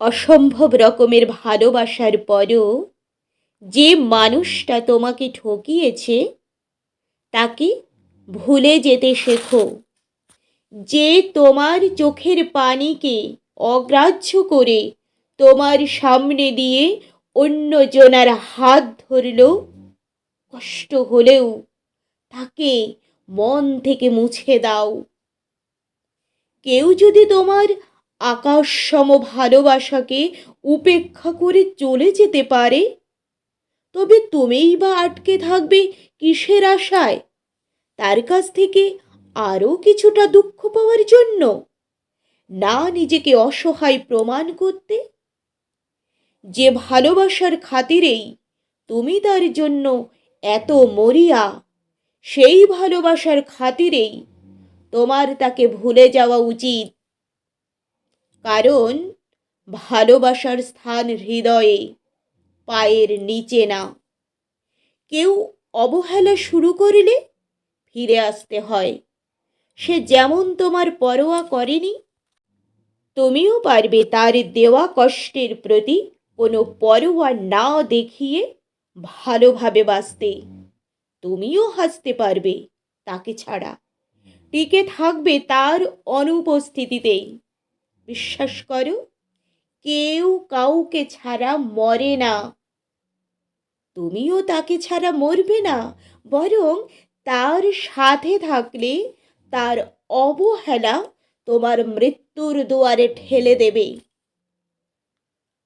অসম্ভব রকমের ভালোবাসার পরও যে মানুষটা তোমাকে ঠকিয়েছে তাকে ভুলে যেতে শেখো। যে তোমার চোখের পানিকে অগ্রাহ্য করে তোমার সামনে দিয়ে অন্যজনার হাত ধরল, কষ্ট হলেও তাকে মন থেকে মুছে দাও। কেউ যদি তোমার আকাশসম ভালোবাসাকে উপেক্ষা করে চলে যেতে পারে, তবে তুমিই বা আটকে থাকবে কিসের আশায়? তার কাছ থেকে আরও কিছুটা দুঃখ পাওয়ার জন্য? না নিজেকে অসহায় প্রমাণ করতে? যে ভালোবাসার খাতিরেই তুমি তার জন্য এত মরিয়া, সেই ভালোবাসার খাতিরেই তোমার তাকে ভুলে যাওয়া উচিত। কারণ ভালোবাসার স্থান হৃদয়ে, পায়ের নিচে না। কেউ অবহেলা শুরু করলে ফিরে আসতে হয়। সে যেমন তোমার পরোয়া করেনি, তুমিও পারবে তার দেওয়া কষ্টের প্রতি কোনো পরোয়া না দেখিয়ে ভালোভাবে বাঁচতে। তুমিও হাসতে পারবে তাকে ছাড়া, টিকে থাকবে তার অনুপস্থিতিতেই। বিশ্বাস করো, কেউ কাউকে ছাড়া মরে না। তুমিও তাকে ছাড়া মরবে না, বরং তার সাথে থাকলে তার অবহেলা তোমার মৃত্যুর দুয়ারে ঠেলে দেবে।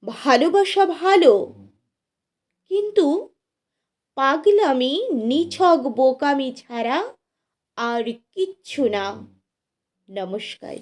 ভালোবাসা ভালো, কিন্তু পাগলামি, নিছক বোকামি ছাড়া আর কিচ্ছু না। নমস্কার।